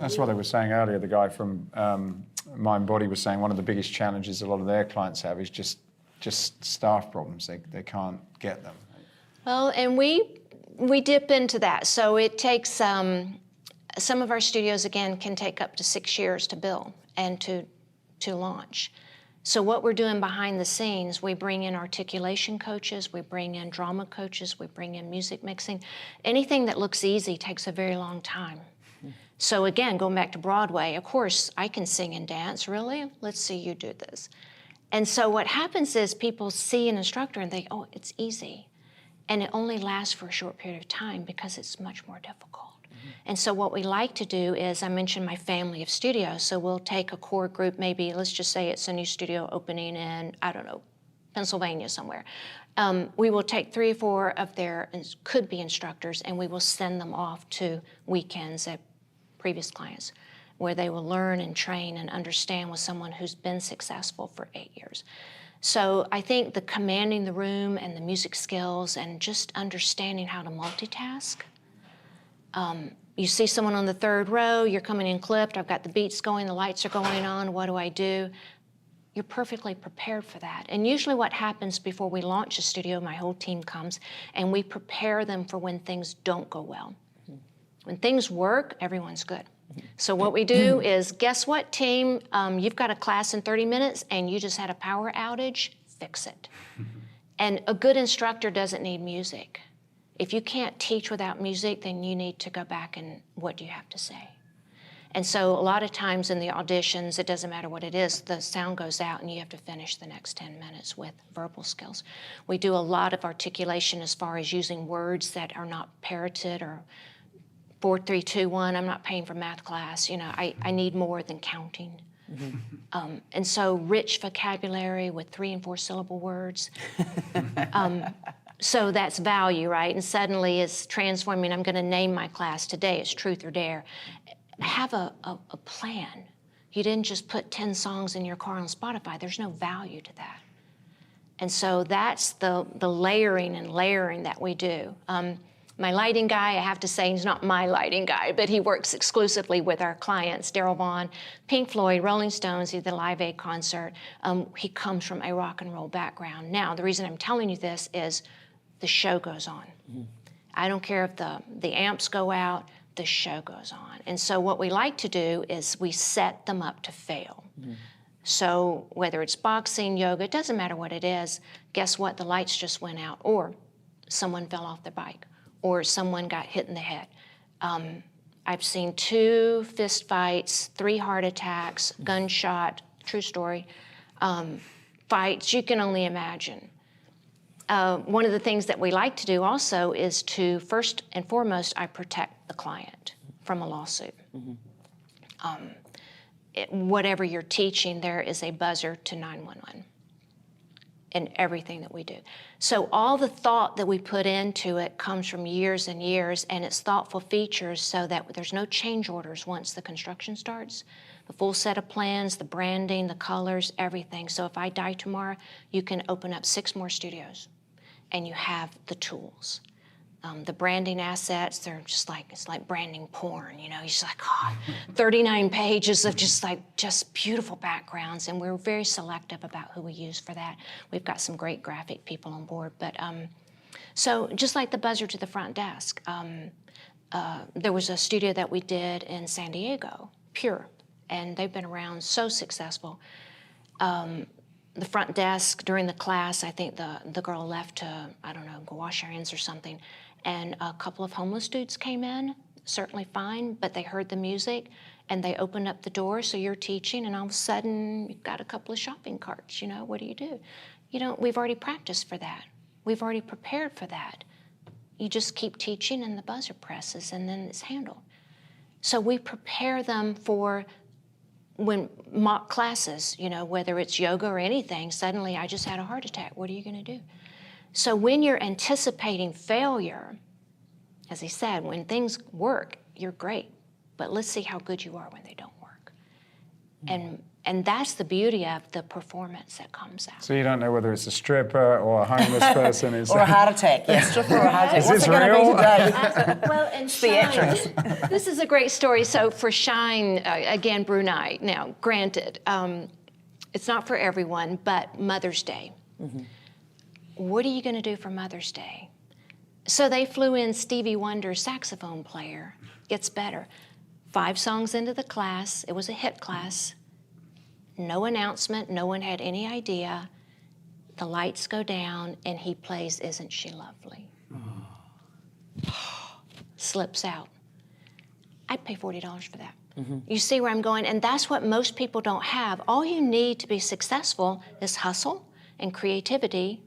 That's what they were saying earlier. The guy from MindBody was saying one of the biggest challenges a lot of their clients have is just staff problems. They can't get them. Well, and we dip into that. So it takes, some of our studios, again, can take up to 6 years to build and to launch. So what we're doing behind the scenes, we bring in articulation coaches, we bring in drama coaches, we bring in music mixing. Anything that looks easy takes a very long time. So again, going back to Broadway, of course, I can sing and dance, really? Let's see you do this. And so what happens is people see an instructor and they, oh, it's easy. And it only lasts for a short period of time because it's much more difficult. And so what we like to do is, I mentioned my family of studios, so we'll take a core group, maybe, let's just say it's a new studio opening in, I don't know, Pennsylvania somewhere. We will take 3 or 4 of their could-be instructors and we will send them off to weekends at previous clients where they will learn and train and understand with someone who's been successful for 8 years. So I think the commanding the room and the music skills and just understanding how to multitask. You see someone on the 3rd row, you're coming in clipped, I've got the beats going, the lights are going on, what do I do? You're perfectly prepared for that. And usually what happens before we launch a studio, my whole team comes and we prepare them for when things don't go well. When things work, everyone's good. So what we do is, guess what, team? You've got a class in 30 minutes and you just had a power outage, fix it. And a good instructor doesn't need music. If you can't teach without music, then you need to go back and what do you have to say? And so a lot of times in the auditions, it doesn't matter what it is, the sound goes out and you have to finish the next 10 minutes with verbal skills. We do a lot of articulation as far as using words that are not parroted or 4, 3, 2, 1, I'm not paying for math class, you know, I need more than counting. And so rich vocabulary with 3 and 4 syllable words. So that's value, right? And suddenly it's transforming. I'm going to name my class today. It's Truth or Dare. Have a plan. You didn't just put 10 songs in your car on Spotify. There's no value to that. And so that's the layering and layering that we do. My lighting guy, I have to say, he's not my lighting guy, but he works exclusively with our clients, Daryl Vaughn, Pink Floyd, Rolling Stones, he did the Live Aid concert. He comes from a rock and roll background. Now, the reason I'm telling you this is the show goes on. I don't care if the amps go out, the show goes on. And so what we like to do is we set them up to fail. So whether it's boxing, yoga, it doesn't matter what it is, guess what? The lights just went out, or someone fell off their bike, or someone got hit in the head. I've seen 2 fist fights, 3 heart attacks, gunshot, true story, fights, you can only imagine. One of the things that we like to do also is to, first and foremost, I protect the client from a lawsuit. Whatever you're teaching, there is a buzzer to 911 in everything that we do. So all the thought that we put into it comes from years and years, and it's thoughtful features so that there's no change orders once the construction starts. The full set of plans, the branding, the colors, everything. So if I die tomorrow, you can open up 6 more studios and you have the tools. The branding assets, they're just like, it's like branding porn, you know, you're just like, oh, 39 pages of just beautiful backgrounds, and we're very selective about who we use for that. We've got some great graphic people on board, but so just like the buzzer to the front desk, there was a studio that we did in San Diego, Pure, and they've been around, so successful. The front desk during the class, I think the girl left to, I don't know, go wash her hands or something, and a couple of homeless dudes came in, certainly fine, but they heard the music and they opened up the door, so you're teaching and all of a sudden you've got a couple of shopping carts, you know, what do? You know, we've already practiced for that. We've already prepared for that. You just keep teaching and the buzzer presses and then it's handled. So we prepare them for when mock classes, you know, whether it's yoga or anything, suddenly I just had a heart attack. What are you going to do? So when you're anticipating failure, as he said, when things work, you're great. But let's see how good you are when they don't work. And And that's the beauty of the performance that comes out. So you don't know whether it's a stripper or a homeless person. Or a heart attack, yes, stripper or a heart attack. Is What's this it going to real? be today? Well, and The actress. Shine, this is a great story. So for Shine, again, Brunei. Now, granted, it's not for everyone, but Mother's Day. What are you going to do for Mother's Day? So they flew in Stevie Wonder's saxophone player. Gets better. 5 songs into the class. It was a hit class. No announcement. No one had any idea. The lights go down, and he plays Isn't She Lovely? Slips out. I'd pay $40 for that. You see where I'm going? And that's what most people don't have. All you need to be successful is hustle and creativity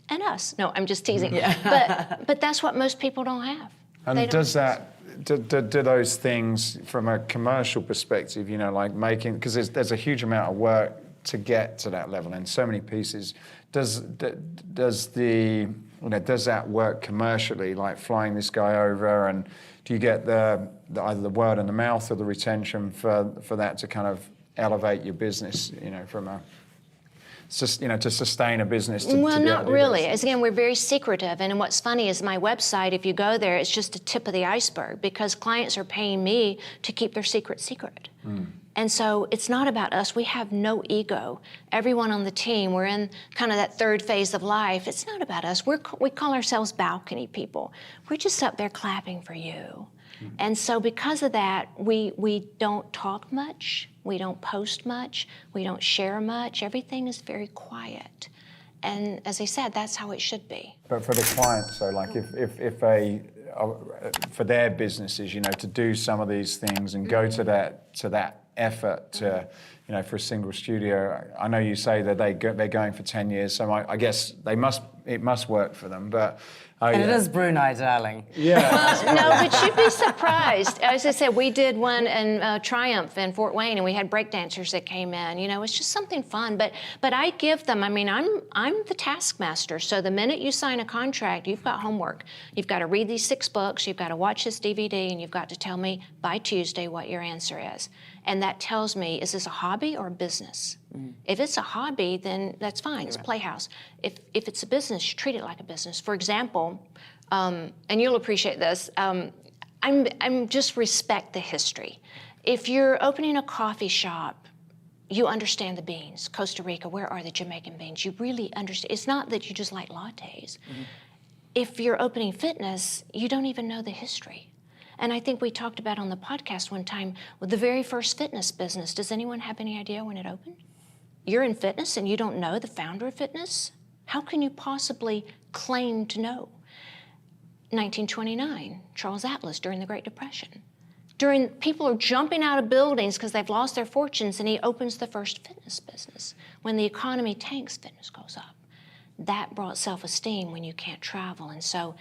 and us. No, I'm just teasing. But that's what most people don't have. And does that, do those things from a commercial perspective, you know, like making, because there's a huge amount of work to get to that level and so many pieces. Does that work commercially, like flying this guy over, and do you get the either the word of the mouth or the retention for that to kind of elevate your business, you know, from a, you know, to sustain a business? Well, not really. As again, we're very secretive. And what's funny is my website, if you go there, it's just a tip of the iceberg because clients are paying me to keep their secret secret. And so it's not about us. We have no ego. Everyone on the team, we're in kind of that third phase of life. It's not about us. We call ourselves balcony people. We're just up there clapping for you. And so because of that, we don't talk much. We don't post much. We don't share much. Everything is very quiet. And as I said, that's how it should be. But for the client, so like if for their businesses, you know, to do some of these things and go to that effort to, you know, for a single studio, I know you say that they're going for 10 years, so I guess it must work for them, but... And it is Brunei, darling. Yeah. No, but you'd be surprised. As I said, we did one in Triumph in Fort Wayne, and we had breakdancers that came in. You know, it's just something fun. But I give them. I mean, I'm the taskmaster. So the minute you sign a contract, you've got homework. You've got to read these 6 books. You've got to watch this DVD, and you've got to tell me by Tuesday what your answer is. And that tells me, is this a hobby or a business? If it's a hobby, then that's fine. It's Playhouse. If it's a business, you treat it like a business. For example, and you'll appreciate this, I'm just respect the history. If you're opening a coffee shop, you understand the beans. Costa Rica, where are the Jamaican beans? You really understand. It's not that you just like lattes. If you're opening fitness, you don't even know the history. And I think we talked about on the podcast one time, with the very first fitness business, does anyone have any idea when it opened? You're in fitness and you don't know the founder of fitness? How can you possibly claim to know? 1929, Charles Atlas during the Great Depression. People are jumping out of buildings because they've lost their fortunes, and he opens the first fitness business. When the economy tanks, fitness goes up. That brought self-esteem when you can't travel, and so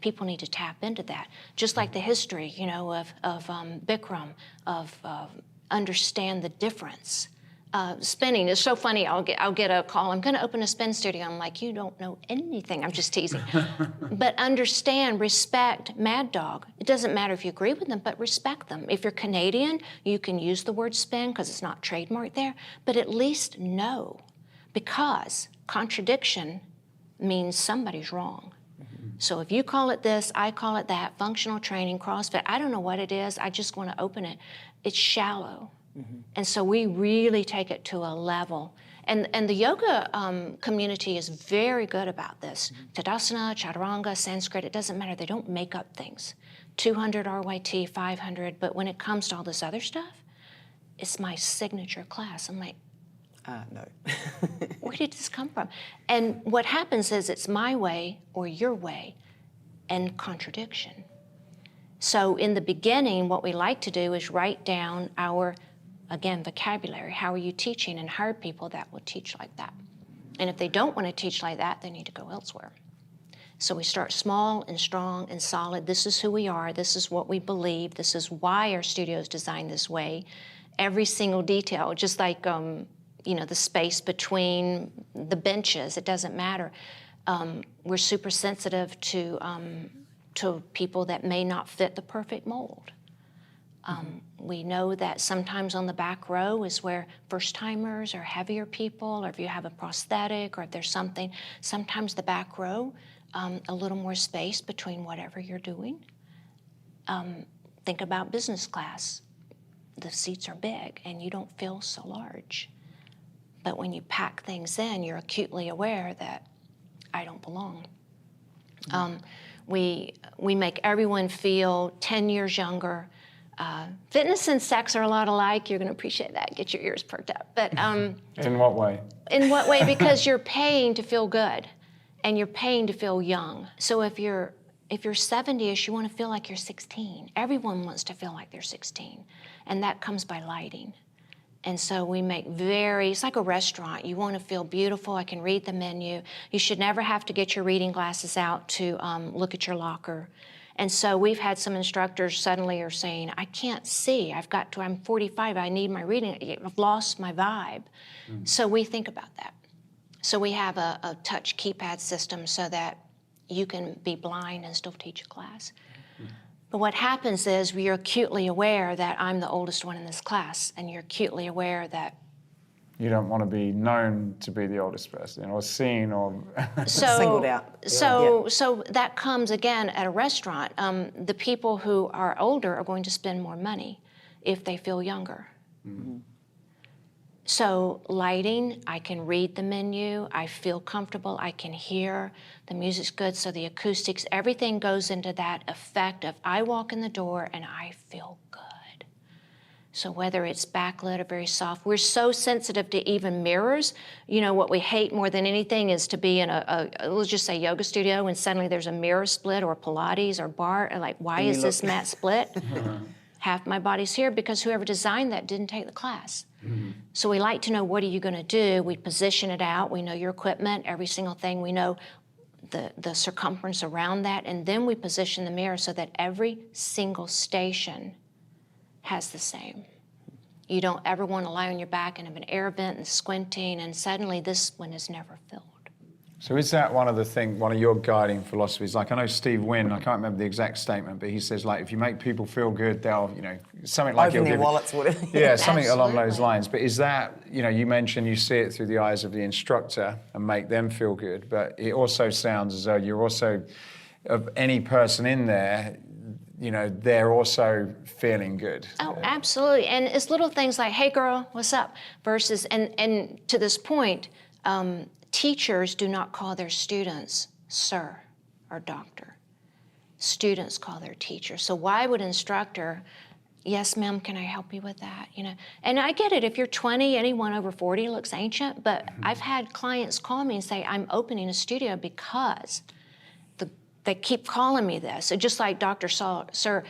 people need to tap into that. Just like the history, you know, of Bikram, understand the difference. Spinning is so funny. I'll get a call. I'm going to open a spin studio. I'm like, you don't know anything. I'm just teasing. But understand, respect Mad Dog. It doesn't matter if you agree with them, but respect them. If you're Canadian, you can use the word spin because it's not trademarked there. But at least know, because contradiction means somebody's wrong. So if you call it this, I call it that, functional training, CrossFit, I don't know what it is, I just want to open it. It's shallow. And so we really take it to a level. And the yoga community is very good about this. Tadasana, Chaturanga, Sanskrit, it doesn't matter. They don't make up things. 200 RYT, 500, but when it comes to all this other stuff, it's my signature class. I'm like, No. where did this come from? And what happens is it's my way or your way and contradiction. So in the beginning, what we like to do is write down our, again, vocabulary. How are you teaching? And hire people that will teach like that. And if they don't want to teach like that, they need to go elsewhere. So we start small and strong and solid. This is who we are. This is what we believe. This is why our studio is designed this way. Every single detail, just like you know, the space between the benches, it doesn't matter. We're super sensitive to people that may not fit the perfect mold. We know that sometimes on the back row is where first-timers or heavier people, or if you have a prosthetic or if there's something, sometimes the back row, a little more space between whatever you're doing. Think about business class. The seats are big and you don't feel so large. But when you pack things in, you're acutely aware that I don't belong. We make everyone feel 10 years younger. Fitness and sex are a lot alike. You're going to appreciate that. Get your ears perked up. But In what way? in what way? Because you're paying to feel good, and you're paying to feel young. So if you're 70ish, you want to feel like you're 16. Everyone wants to feel like they're 16, and that comes by lighting. And so we make it's like a restaurant. You want to feel beautiful. I can read the menu. You should never have to get your reading glasses out to look at your locker. And so we've had some instructors suddenly are saying, I can't see. I'm 45, I need my reading. I've lost my vibe. So we think about that. So we have a touch keypad system so that you can be blind and still teach a class. But what happens is you're acutely aware that I'm the oldest one in this class, and you're acutely aware that You don't want to be known to be the oldest person, or seen, or Singled out. So that comes again at a restaurant. The people who are older are going to spend more money if they feel younger. So lighting, I can read the menu, I feel comfortable, I can hear, the music's good, so the acoustics, everything goes into that effect of I walk in the door and I feel good. So whether it's backlit or very soft, we're so sensitive to even mirrors. You know, what we hate more than anything is to be in let's just say yoga studio, and suddenly there's a mirror split, or Pilates or bar, and like, why is this mat split? Half my body's here because whoever designed that didn't take the class. So we like to know, what are you going to do? We position it out. We know your equipment, every single thing. We know the circumference around that. And then we position the mirror so that every single station has the same. You don't ever want to lie on your back and have an air vent and squinting, and suddenly this one is never filled. So is that one of your guiding philosophies? Like, I know Steve Wynn, I can't remember the exact statement, but he says, like, if you make people feel good, they'll, something like Open their wallets, whatever. Yeah, something along those Absolutely. lines. But is that, you mentioned you see it through the eyes of the instructor and make them feel good, but it also sounds as though you're also, of any person in there, they're also feeling good. Oh, absolutely. And it's little things like, hey girl, what's up? Versus, and to this point, teachers do not call their students sir or doctor. Students call their teacher. So why would instructor, yes ma'am, can I help you with that? And I get it, if you're 20, anyone over 40 looks ancient, but I've had clients call me and say, I'm opening a studio because they keep calling me this. So just like Dr. Sir,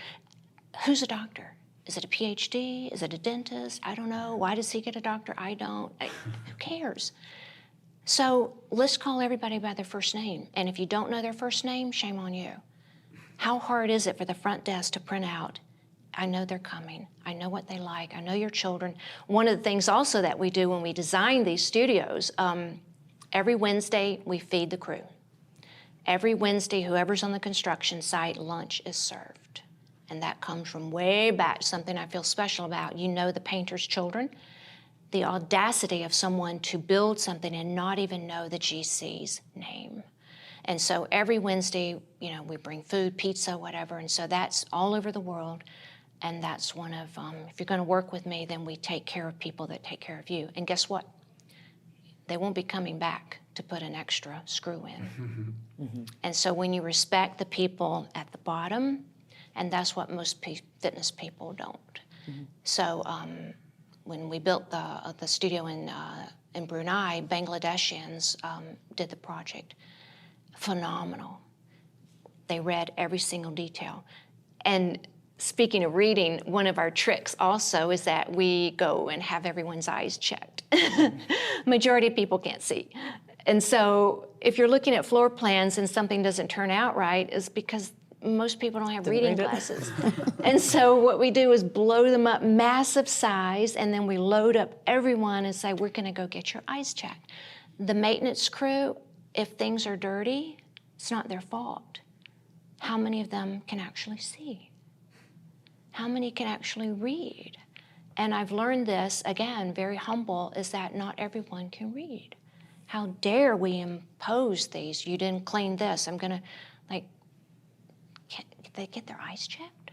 who's a doctor? Is it a PhD? Is it a dentist? I don't know. Why does he get a doctor? I don't. Who cares? So let's call everybody by their first name. And if you don't know their first name, shame on you. How hard is it for the front desk to print out, I know they're coming, I know what they like, I know your children. One of the things also that we do when we design these studios, every Wednesday we feed the crew. Every Wednesday, whoever's on the construction site, lunch is served. And that comes from way back, something I feel special about. The painter's children. The audacity of someone to build something and not even know the GC's name. And so every Wednesday, we bring food, pizza, whatever, and so that's all over the world. And that's one of, if you're gonna work with me, then we take care of people that take care of you. And guess what? They won't be coming back to put an extra screw in. And so when you respect the people at the bottom, and that's what most fitness people don't. So, when we built the studio in Brunei, Bangladeshians did the project. Phenomenal. They read every single detail. And speaking of reading, one of our tricks also is that we go and have everyone's eyes checked. Majority of people can't see. And so if you're looking at floor plans and something doesn't turn out right, it's because most people don't have reading glasses. And so what we do is blow them up massive size, and then we load up everyone and say, we're gonna go get your eyes checked. The maintenance crew, if things are dirty, it's not their fault. How many of them can actually see? how many can actually read? And I've learned this, again, very humble, is that not everyone can read. How dare we impose these? You didn't clean this. I'm gonna, like, can't they get their eyes checked?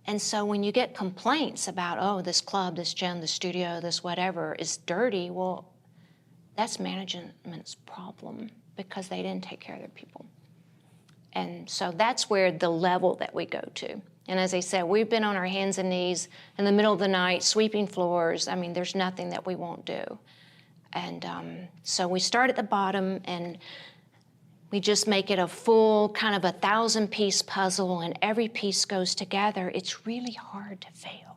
And so when you get complaints about, oh, this club, this gym, this studio, this whatever is dirty, well, that's management's problem because they didn't take care of their people. And so that's where the level that we go to. And as I said, we've been on our hands and knees in the middle of the night, sweeping floors. I mean, there's nothing that we won't do. And so we start at the bottom and we just make it a full kind of 1,000-piece puzzle, and every piece goes together. It's really hard to fail.